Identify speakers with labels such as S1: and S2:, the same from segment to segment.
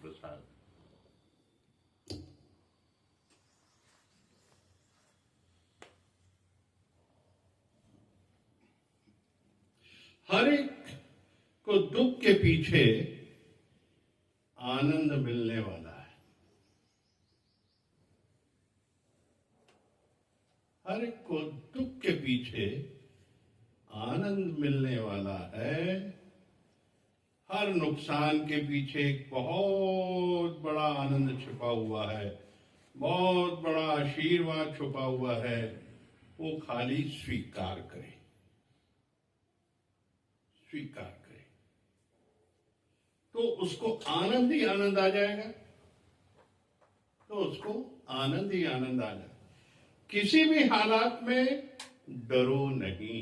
S1: प्रसाद। हर एक को दुख के पीछे आनंद मिलने वाला है। हर एक को दुख के पीछे आनंद मिलने वाला है। हर नुकसान के पीछे एक बहुत बड़ा आनंद छुपा हुआ है, बहुत बड़ा आशीर्वाद छुपा हुआ है। वो खाली स्वीकार करे, स्वीकार करे तो उसको आनंद ही आनंद आ जाएगा। तो उसको आनंद ही आनंद आ जाएगा। किसी भी हालात में डरो नहीं,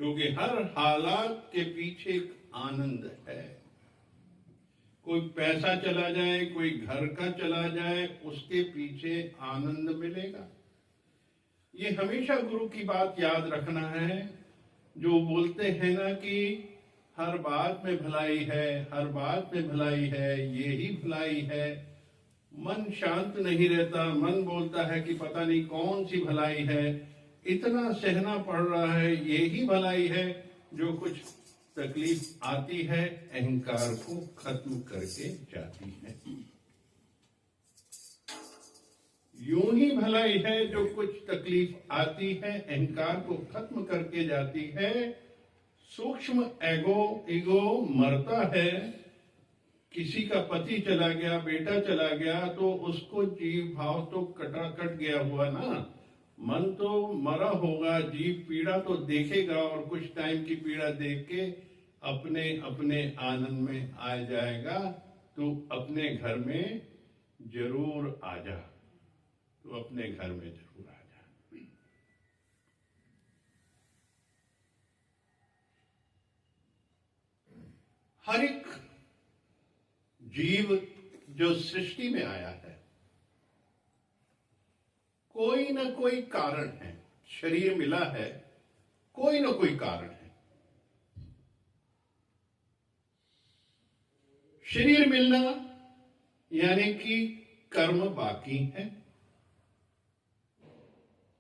S1: क्योंकि हर हालात के पीछे एक आनंद है। कोई पैसा चला जाए, कोई घर का चला जाए, उसके पीछे आनंद मिलेगा। ये हमेशा गुरु की बात याद रखना है, जो बोलते हैं ना कि हर बात में भलाई है, हर बात में भलाई है, ये ही भलाई है। मन शांत नहीं रहता, मन बोलता है कि पता नहीं कौन सी भलाई है, इतना सहना पड़ रहा है, ये ही भलाई है। जो कुछ तकलीफ आती है अहंकार को खत्म करके जाती है। यूं ही भलाई है, जो कुछ तकलीफ आती है अहंकार को खत्म करके जाती है। सूक्ष्म ईगो मरता है। किसी का पति चला गया, बेटा चला गया, तो उसको जीव भाव तो कट गया हुआ ना, मन तो मरा होगा, जीव पीड़ा तो देखेगा और कुछ टाइम की पीड़ा देख के अपने अपने आनंद में आ जाएगा। तो अपने घर में जरूर आ जा, तो अपने घर में जरूर आ जा। हर एक जीव जो सृष्टि में आया है, कोई ना कोई कारण है। शरीर मिला है, कोई ना कोई कारण है। शरीर मिलना यानी कि कर्म बाकी है,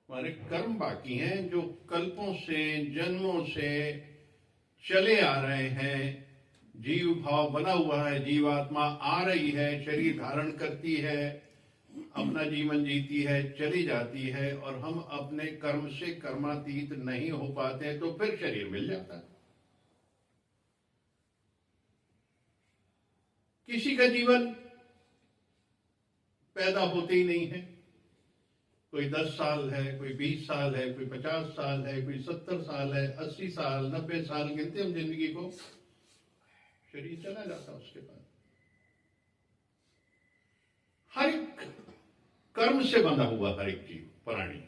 S1: हमारे कर्म बाकी हैं, जो कल्पों से जन्मों से चले आ रहे हैं। जीव भाव बना हुआ है, जीवात्मा आ रही है, शरीर धारण करती है, अपना जीवन जीती है, चली जाती है, और हम अपने कर्म से कर्मातीत नहीं हो पाते, तो फिर शरीर मिल जाता है। किसी का जीवन पैदा होते ही नहीं है। कोई 10 साल है, कोई 20 साल है, कोई 50 साल है, कोई 70 साल है, 80 साल, 90 साल गिनते हम जिंदगी को, शरीर चला जाता उसके बाद। हर एक कर्म से बंधा हुआ हर एक जीव प्राणी।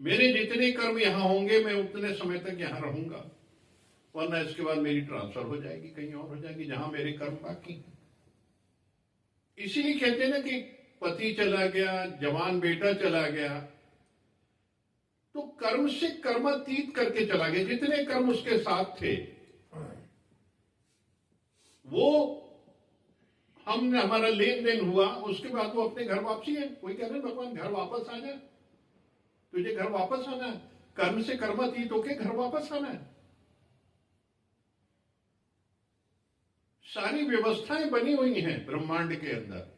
S1: मेरे जितने कर्म यहां होंगे मैं उतने समय तक यहां रहूंगा, वरना इसके बाद मेरी ट्रांसफर हो जाएगी, कहीं और हो जाएगी जहां मेरे कर्म बाकी हैं। इसीलिए कहते हैं ना कि पति चला गया, जवान बेटा चला गया, तो कर्म से कर्मातीत करके चला गया। जितने कर्म उसके साथ थे वो हमने, हमारा लेन देन हुआ, उसके बाद वो अपने घर वापसी है। कोई कह रहे भगवान घर वापस आ जा, तुझे घर वापस आना है, कर्म से कर्मातीत होके घर वापस आना है। सारी व्यवस्थाएं बनी हुई हैं ब्रह्मांड के अंदर।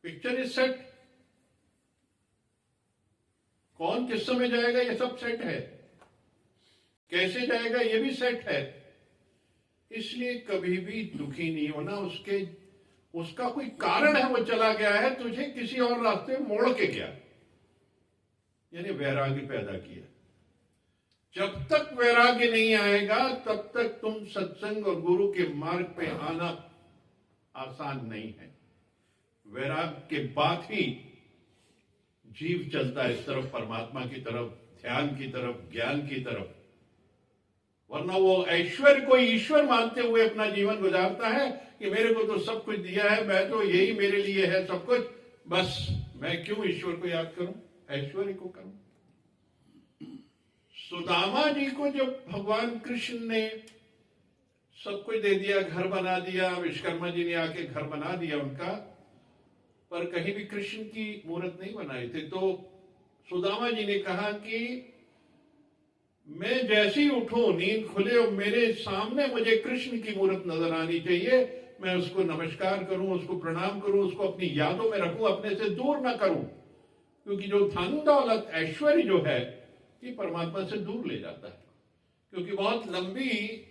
S1: Picture is set. कौन किस समय जाएगा ये सब सेट है, कैसे जाएगा ये भी सेट है। इसलिए कभी भी दुखी नहीं होना। उसका कोई कारण है, वो चला गया है, तुझे किसी और रास्ते मोड़ के गया, यानी वैराग्य पैदा किया। जब तक वैराग्य नहीं आएगा तब तक तुम सत्संग और गुरु के मार्ग पे आना आसान नहीं है। वैराग्य के बाद ही जीव चलता है इस तरफ, परमात्मा की तरफ, ध्यान की तरफ, ज्ञान की तरफ। वरना वो ऐश्वर्य को ईश्वर मानते हुए अपना जीवन गुजारता है कि मेरे को तो सब कुछ दिया है, मैं तो यही मेरे लिए है सब कुछ, बस मैं क्यों ईश्वर को याद करूं, ऐश्वर्य को करूं। सुदामा जी को जब भगवान कृष्ण ने सब कुछ दे दिया, घर बना दिया, विश्वकर्मा जी ने आके घर बना दिया उनका, पर कहीं भी कृष्ण की मूर्त नहीं बनाई थी। तो सुदामा जी ने कहा कि मैं जैसे ही उठूं, नींद खुले और मेरे सामने मुझे कृष्ण की मूर्त नजर आनी चाहिए, मैं उसको नमस्कार करूं, उसको प्रणाम करूं, उसको अपनी यादों में रखूं, अपने से दूर ना करूं। क्योंकि जो धन दौलत ऐश्वर्य जो है ये परमात्मा से दूर ले जाता है। क्योंकि बहुत लंबी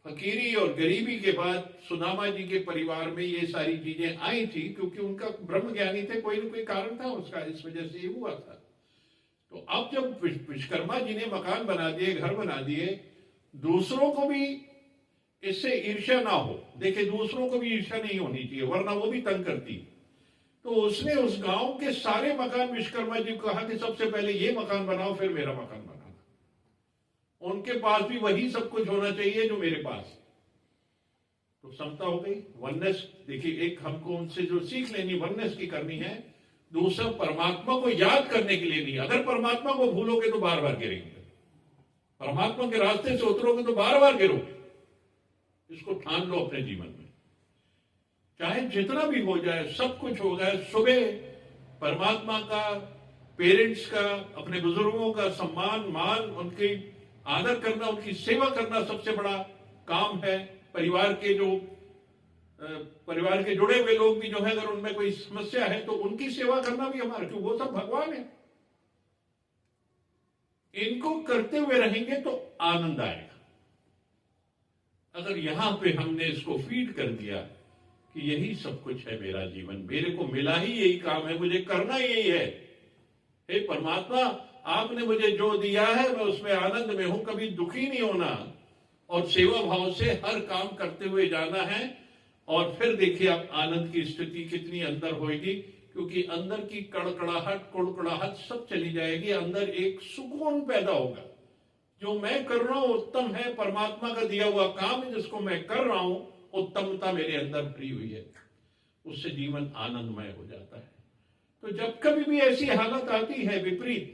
S1: फकीरी और गरीबी के बाद सुदामा जी के परिवार में ये सारी चीजें आई थी, क्योंकि उनका ब्रह्म ज्ञानी थे, कोई ना कोई कारण था उसका, इस वजह से ये हुआ था। तो अब जब विश्वकर्मा जी ने मकान बना दिए, घर बना दिए, दूसरों को भी इससे ईर्ष्या ना हो। देखिए, दूसरों को भी ईर्ष्या नहीं होनी चाहिए, वरना वो भी तंग करती है। तो उसने उस गांव के सारे मकान विश्वकर्मा जी को कहा कि सबसे पहले ये मकान बनाओ, फिर मेरा मकान बनाना। उनके पास भी वही सब कुछ होना चाहिए जो मेरे पास। तो समता हो गई, वननेस। देखिए, एक हमको उनसे जो सीख लेनी वननेस की करनी है, दूसरा परमात्मा को याद करने के लिए नहीं। अगर परमात्मा को भूलोगे तो बार बार गिरेंगे, परमात्मा के रास्ते से उतरोगे तो बार बार गिरोगे। इसको ठान लो अपने जीवन में, चाहे जितना भी हो जाए, सब कुछ हो जाए, सुबह परमात्मा का, पेरेंट्स का, अपने बुजुर्गों का सम्मान मान, उनकी आदर करना, उनकी सेवा करना सबसे बड़ा काम है। परिवार के जुड़े हुए लोग भी जो है, अगर उनमें कोई समस्या है तो उनकी सेवा करना भी हमारा, क्यों, वो सब भगवान है। इनको करते हुए रहेंगे तो आनंद आएगा। अगर यहां पे हमने इसको फीड कर दिया कि यही सब कुछ है, मेरा जीवन, मेरे को मिला ही यही काम है, मुझे करना यही है, हे परमात्मा आपने मुझे जो दिया है मैं उसमें आनंद में हूं, कभी दुखी नहीं होना, और सेवा भाव से हर काम करते हुए जाना है। और फिर देखिए आप आनंद की स्थिति कितनी अंदर होगी, क्योंकि अंदर की कड़कड़ाहट, कुड़कुड़ाहट सब चली जाएगी, अंदर एक सुकून पैदा होगा। जो मैं कर रहा हूं उत्तम है, परमात्मा का दिया हुआ काम है जिसको मैं कर रहा हूं, उत्तमता मेरे अंदर भरी हुई है, उससे जीवन आनंदमय हो जाता है। तो जब कभी भी ऐसी हालत आती है विपरीत,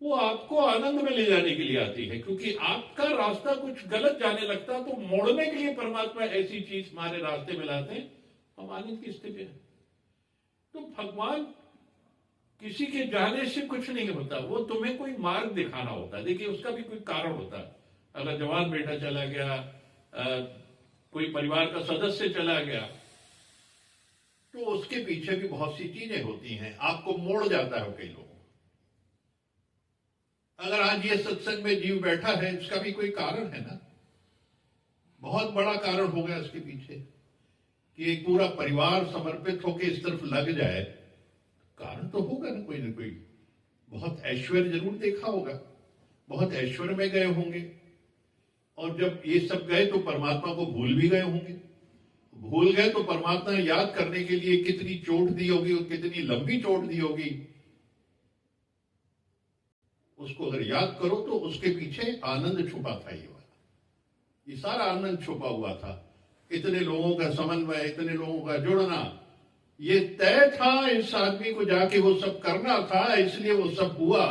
S1: वो आपको आनंद में ले जाने के लिए आती है, क्योंकि आपका रास्ता कुछ गलत जाने लगता है, तो मोड़ने के लिए परमात्मा ऐसी चीज हमारे रास्ते में लाते हैं, हम आनंद की स्थिति में। तो भगवान किसी के जाने से कुछ नहीं होता, वो तुम्हें कोई मार्ग दिखाना होता है। देखिए, उसका भी कोई कारण होता है। अगर जवान बेटा चला गया, कोई परिवार का सदस्य चला गया, तो उसके पीछे भी बहुत सी चीजें होती हैं, आपको मोड़ जाता है कई लोगों। अगर आज ये सत्संग में जीव बैठा है, इसका भी कोई कारण है ना, बहुत बड़ा कारण होगा इसके पीछे, कि एक पूरा परिवार समर्पित होकर इस तरफ लग जाए। कारण तो होगा ना कोई, बहुत ऐश्वर्य जरूर देखा होगा, बहुत ऐश्वर्य में गए होंगे, और जब ये सब गए तो परमात्मा को भूल भी गए होंगे। भूल गए तो परमात्मा ने याद करने के लिए कितनी चोट दी होगी, और कितनी लंबी चोट दी होगी, उसको अगर याद करो तो उसके पीछे आनंद छुपा था। ये सारा आनंद छुपा हुआ था। इतने लोगों का समन्वय, इतने लोगों का जुड़ना, ये तय था इस आदमी को जाके वो सब करना था, इसलिए वो सब हुआ,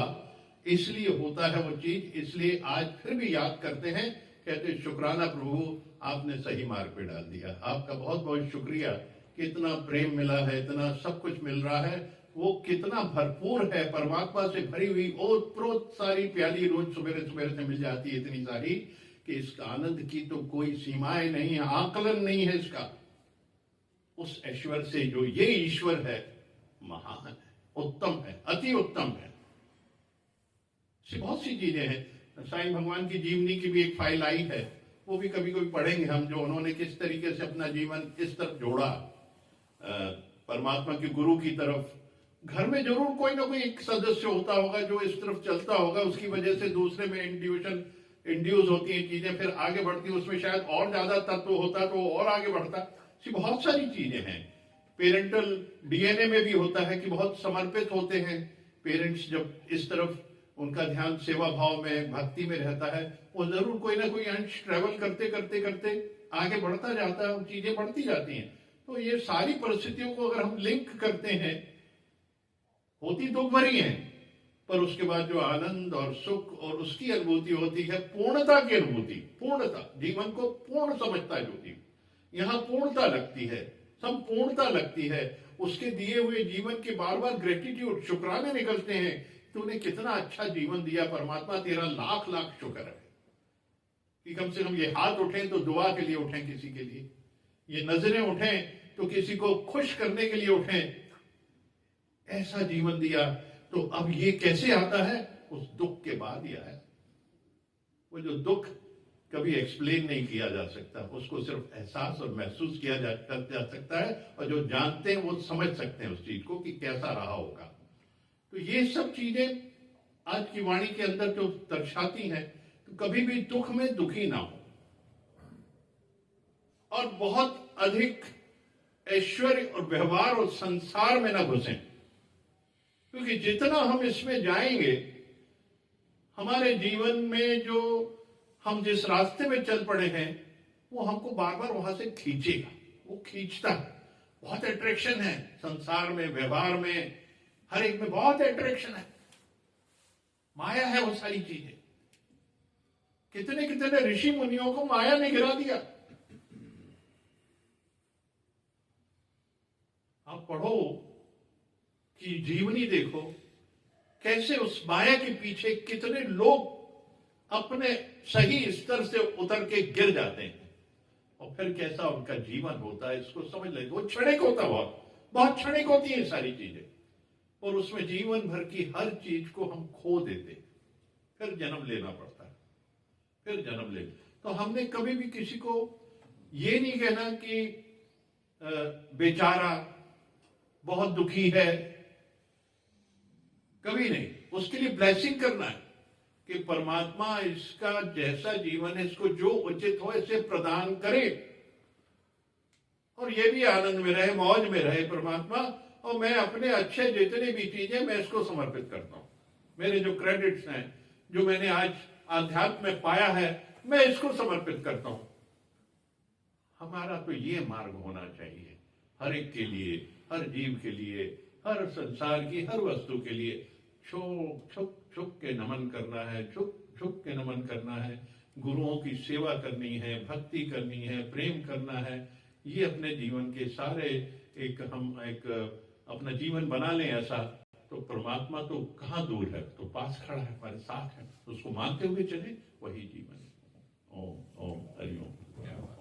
S1: इसलिए होता है वो चीज। इसलिए आज फिर भी याद करते हैं, कहते शुक्राना प्रभु, आपने सही मार्ग पे डाल दिया, आपका बहुत बहुत शुक्रिया कि इतना प्रेम मिला है, इतना सब कुछ मिल रहा है, वो कितना भरपूर है, परमात्मा से भरी हुई ओत प्रोत सारी प्याली रोज सवेरे सवेरे से मिल जाती है, इतनी सारी कि इसका आनंद की तो कोई सीमाएं नहीं है, आकलन नहीं है इसका। उस ऐश्वर्य से जो ये ईश्वर है, महान है, उत्तम है, अति उत्तम है। बहुत सी चीजें हैं। साईं भगवान की जीवनी की भी एक फाइल आई है, वो भी कभी कभी पढ़ेंगे हम, जो उन्होंने किस तरीके से अपना जीवन इस तरफ जोड़ा, परमात्मा के गुरु की तरफ। घर में जरूर कोई ना कोई एक सदस्य होता होगा जो इस तरफ चलता होगा, उसकी वजह से दूसरे में इंड्यूस होती है चीजें, फिर आगे बढ़ती है, उसमें शायद और ज्यादा तत्व होता तो और आगे बढ़ता। ऐसी बहुत सारी चीजें हैं। पेरेंटल डीएनए में भी होता है कि बहुत समर्पित होते हैं पेरेंट्स, जब इस तरफ उनका ध्यान सेवा भाव में, भक्ति में रहता है, वो जरूर कोई ना कोई अंश ट्रेवल करते करते करते आगे बढ़ता जाता है और चीजें बढ़ती जाती हैं। तो ये सारी परिस्थितियों को अगर हम लिंक करते हैं, होती दुख भरी है, पर उसके बाद जो आनंद और सुख और उसकी अनुभूति होती है, पूर्णता की अनुभूति, पूर्णता, जीवन को पूर्ण समझता है जो जीव, यहाँ पूर्णता लगती है, संपूर्णता लगती है, उसके दिए हुए जीवन के बार बार ग्रेटिट्यूड, शुक्राने निकलते हैं। तूने कितना अच्छा जीवन दिया परमात्मा, तेरा लाख लाख शुक्र है कि कम से कम ये हाथ उठें तो दुआ के लिए उठें, किसी के लिए ये नजरें उठें तो किसी को खुश करने के लिए उठें, ऐसा जीवन दिया। तो अब ये कैसे आता है? उस दुख के बाद ही आया। वो जो दुख कभी एक्सप्लेन नहीं किया जा सकता, उसको सिर्फ एहसास और महसूस किया जा सकता है, और जो जानते हैं वो समझ सकते हैं उस चीज को कि कैसा रहा होगा। तो ये सब चीजें आज की वाणी के अंदर जो दर्शाती हैं, तो कभी भी दुख में दुखी ना हो और बहुत अधिक ऐश्वर्य और व्यवहार और संसार में ना घुसें, क्योंकि जितना हम इसमें जाएंगे, हमारे जीवन में जो हम जिस रास्ते में चल पड़े हैं वो हमको बार बार वहां से खींचेगा, वो खींचता है। बहुत अट्रैक्शन है संसार में, व्यवहार में, हर एक में बहुत अट्रैक्शन है, माया है वो सारी चीजें। कितने कितने ऋषि मुनियों को माया ने गिरा दिया। आप पढ़ो कि जीवनी देखो, कैसे उस माया के पीछे कितने लोग अपने सही स्तर से उतर के गिर जाते हैं, और फिर कैसा उनका जीवन होता है, इसको समझ लेंगे। वो क्षणिक होता, बहुत बहुत क्षणिक होती है सारी चीजें, और उसमें जीवन भर की हर चीज को हम खो देते, फिर जन्म लेना पड़ता है, फिर जन्म ले। तो हमने कभी भी किसी को ये नहीं कहना कि बेचारा बहुत दुखी है, कभी नहीं। उसके लिए ब्लेसिंग करना है कि परमात्मा इसका जैसा जीवन है, इसको जो उचित हो इसे प्रदान करे, और ये भी आनंद में रहे, मौज में रहे परमात्मा। और मैं अपने अच्छे जितने भी चीजें मैं इसको समर्पित करता हूं। मेरे जो क्रेडिट्स हैं, जो मैंने आज आध्यात्म में पाया है, मैं इसको समर्पित करता हूं। हमारा तो ये मार्ग होना चाहिए, हर एक के लिए, हर जीव के लिए, हर संसार की हर वस्तु के लिए। छुप छुप छुप के नमन करना है, छुप छुप के नमन करना है, गुरुओं की सेवा करनी है, भक्ति करनी है, प्रेम करना है। ये अपने जीवन के सारे हम अपना जीवन बना लें ऐसा, तो परमात्मा तो कहाँ दूर है, तो पास खड़ा है, हमारे साथ है, उसको मानते हुए चले, वही जीवन है। ओम ओम हरि ओम।